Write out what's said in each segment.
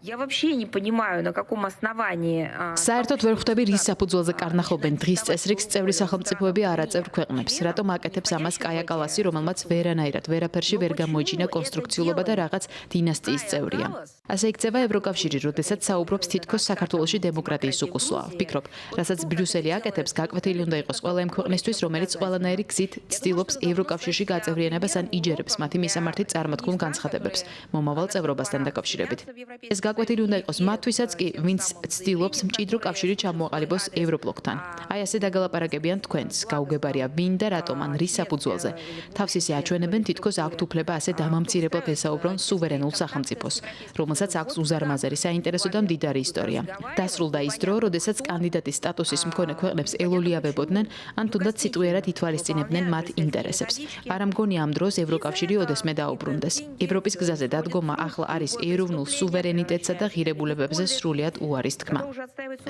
Я вообще не понимаю, на каком основании... საერთოდ ვერ ხვდები რის საფუძველზე კარნახობენ დღის წესრიგს წევრი სახელმწიფოები არაწევრ ქვეყნებს. რატომ აკეთებს ამას კაია კალასი, რომელმაც ვერანაირად ვერაფერში ვერ გამოიჩინა კონსტრუქციულობა და რაღაც დინასტიის წევრია. ასე იქცევა ევროკავშირი, როდესაც საუბრობს თითქოს საქართველოში დემოკრატიის უკუსლოა. ვფიქრობ, რასაც ბრიუსელი აკეთებს, გაკვეთილი უნდა იყოს ყველა იმ ქვეყნისთვის, რომელიც ყველანაირი გზით ცდილობს ევროკავშირში გაწევრიანებას ან იჯერებს მათი მისამართით წარმოთქმულ განცხადებებს მომავალ წევრობასთან დაკავშირებით. ეს გაკვეთილი უნდა იყოს მათთვისაც კი, ვინც ცდილობს მჭიდრო კავშირი ჩამოაყალიბოს ევრობლოკთან. აი ასე დაგალაპარაკებიან თქვენს, გაუგებარია ვინ და რატომ ან რის საფუძველზე. თავს ისე აჩვენებენ თითქოს აქვთ უფლება ასე დამამცირებლად ესაუბრონ სუვერენულ სახელმწიფოს, რომელსაც აქვს უზარმაზარი საინტერესო და მდიდარი ისტორია. დასრულდა ის დრო, როდესაც კანდიდატის სტატუსის მქონე ქვეყნებს ელოლიავებოდნენ ან თუნდაც სიტყვიერად ითვალისწინებდნენ მათ ინტერესებს. არ მგონია ამ დროს ევროკავშირი ოდესმე დაუბრუნდეს. ევროპის გზაზე დადგომა ახლა არის ეროვნულ სუვერენიტეტსა და ღირებულებებზე სრულიად უარის თქმა.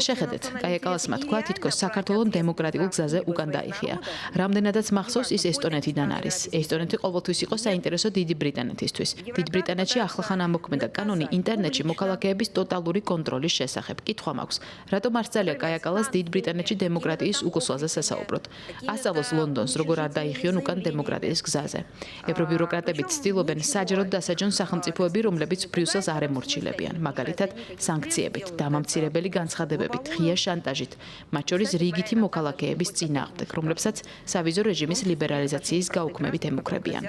შეხედეთ, კაია კალასმა თქვა, თითქოს საქართველოს დემოკრატიულ გზაზე უკან დაიხია. რამდენადაც მახსოვს, ის ესტონეთიდან არის. ესტონეთი ყოველთვის იყო საინტერესო დიდი ბრიტანეთისთვის. დიდ ბრიტანეთში ახლახან ამოქმედა კანონი ინტერნეტში მოქალაქეების ტოტალური კონტროლის შესახებ. კითხვა მაქვს, რატომ არ სცალია კაია კალას დიდ ბრიტანეთში დემოკრატიის უკუსლაზე სასაუბროთ? ასწავლოს ლონდონს, როგორ არ დაიხიონ უკან დემოკრატიის გზაზე. ევრობიუროკრატები ცდილობენ საჯაროდ დასაჯონ სახელმწიფოები, რომლებიც ბრიუსელს არ ემორჩილებიან, მაგალითად, სანქციებით, დამამცირებელი განცხადებებით, ღია შანტაჟით, მათ შორის რიგითი მოქალაქეების წინააღმდეგ, რომლებსაც სავიზო რეჟიმის ლიბერალიზაციის გაუქმებით ემუქრებიან.